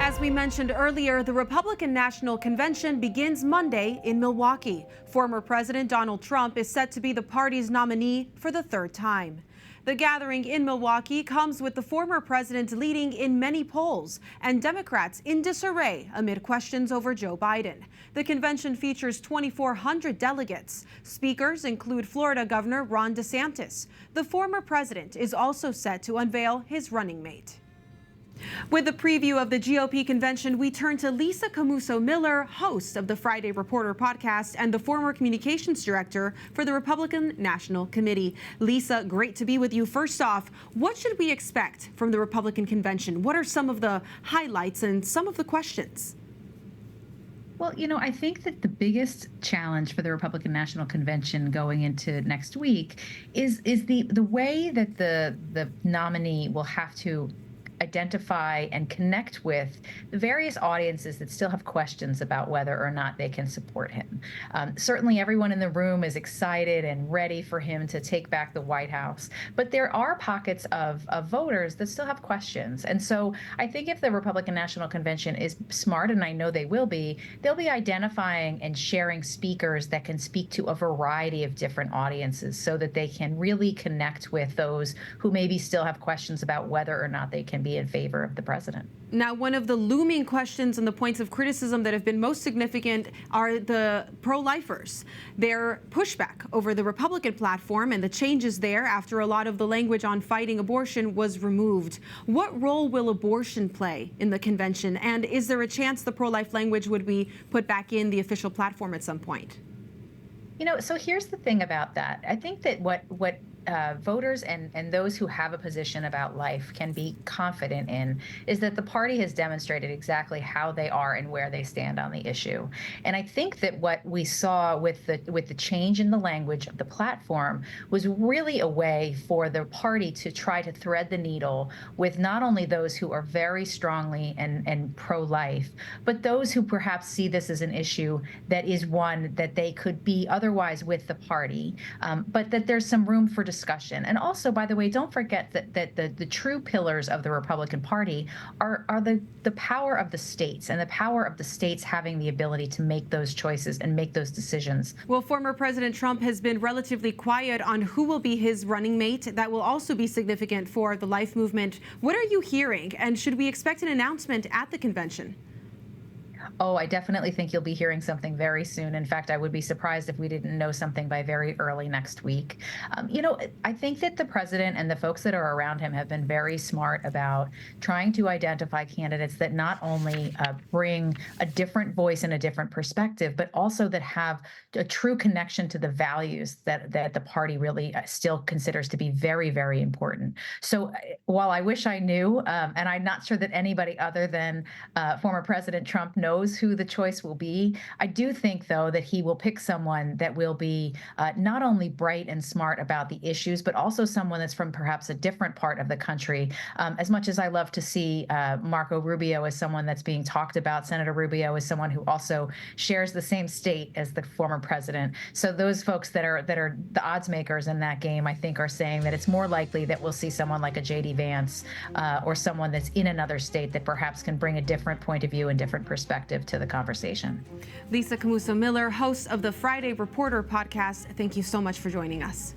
As we mentioned earlier, the Republican National Convention begins Monday in Milwaukee. Former President Donald Trump is set to be the party's nominee for the third time. The gathering in Milwaukee comes with the former president leading in many polls and Democrats in disarray amid questions over Joe Biden. The convention features 2,400 delegates. Speakers include Florida Governor Ron DeSantis. The former president is also set to unveil his running mate. With the preview of the GOP convention, we turn to Lisa Camooso Miller, host of the Friday Reporter podcast and the former communications director for the Republican National Committee. Lisa, great to be with you. First off, what should we expect from the Republican convention? What are some of the highlights and some of the questions? Well, I think that the biggest challenge for the Republican National Convention going into next week is the way that the nominee will have to identify and connect with the various audiences that still have questions about whether or not they can support him. Certainly everyone in the room is excited and ready for him to take back the White House, but there are pockets of voters that still have questions. And so I think if the Republican National Convention is smart, and I know they will be, they'll be identifying and sharing speakers that can speak to a variety of different audiences so that they can really connect with those who maybe still have questions about whether or not they can be in favor of the president. Now, one of the looming questions and the points of criticism that have been most significant are the pro-lifers. Their pushback over the Republican platform and the changes there after a lot of the language on fighting abortion was removed. What role will abortion play in the convention? And is there a chance the pro-life language would be put back in the official platform at some point? So here's the thing about that. I think that what voters and those who have a position about life can be confident in is that the party has demonstrated exactly how they are and where they stand on the issue. And I think that what we saw with the change in the language of the platform was really a way for the party to try to thread the needle with not only those who are very strongly and pro-life, but those who perhaps see this as an issue that is one that they could be otherwise with the party, but that there's some room for discussion. And also, by the way, don't forget that the true pillars of the Republican Party are the power of the states and the power of the states having the ability to make those choices and make those decisions. Well, former President Trump has been relatively quiet on who will be his running mate. That will also be significant for the life movement. What are you hearing? And should we expect an announcement at the convention? Oh, I definitely think you'll be hearing something very soon. In fact, I would be surprised if we didn't know something by very early next week. I think that the president and the folks that are around him have been very smart about trying to identify candidates that not only bring a different voice and a different perspective, but also that have a true connection to the values that the party really still considers to be very, very important. So while I wish I knew, and I'm not sure that anybody other than former President Trump knows who the choice will be, I do think, though, that he will pick someone that will be not only bright and smart about the issues, but also someone that's from perhaps a different part of the country. As much as I love to see Marco Rubio as someone that's being talked about, Senator Rubio is someone who also shares the same state as the former president. So those folks that are the odds makers in that game, I think, are saying that it's more likely that we'll see someone like a J.D. Vance or someone that's in another state that perhaps can bring a different point of view and different perspective to the conversation. Lisa Camooso Miller, host of the Friday Reporter podcast, thank you so much for joining us.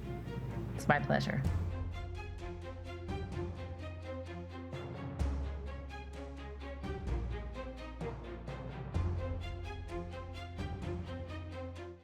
It's my pleasure.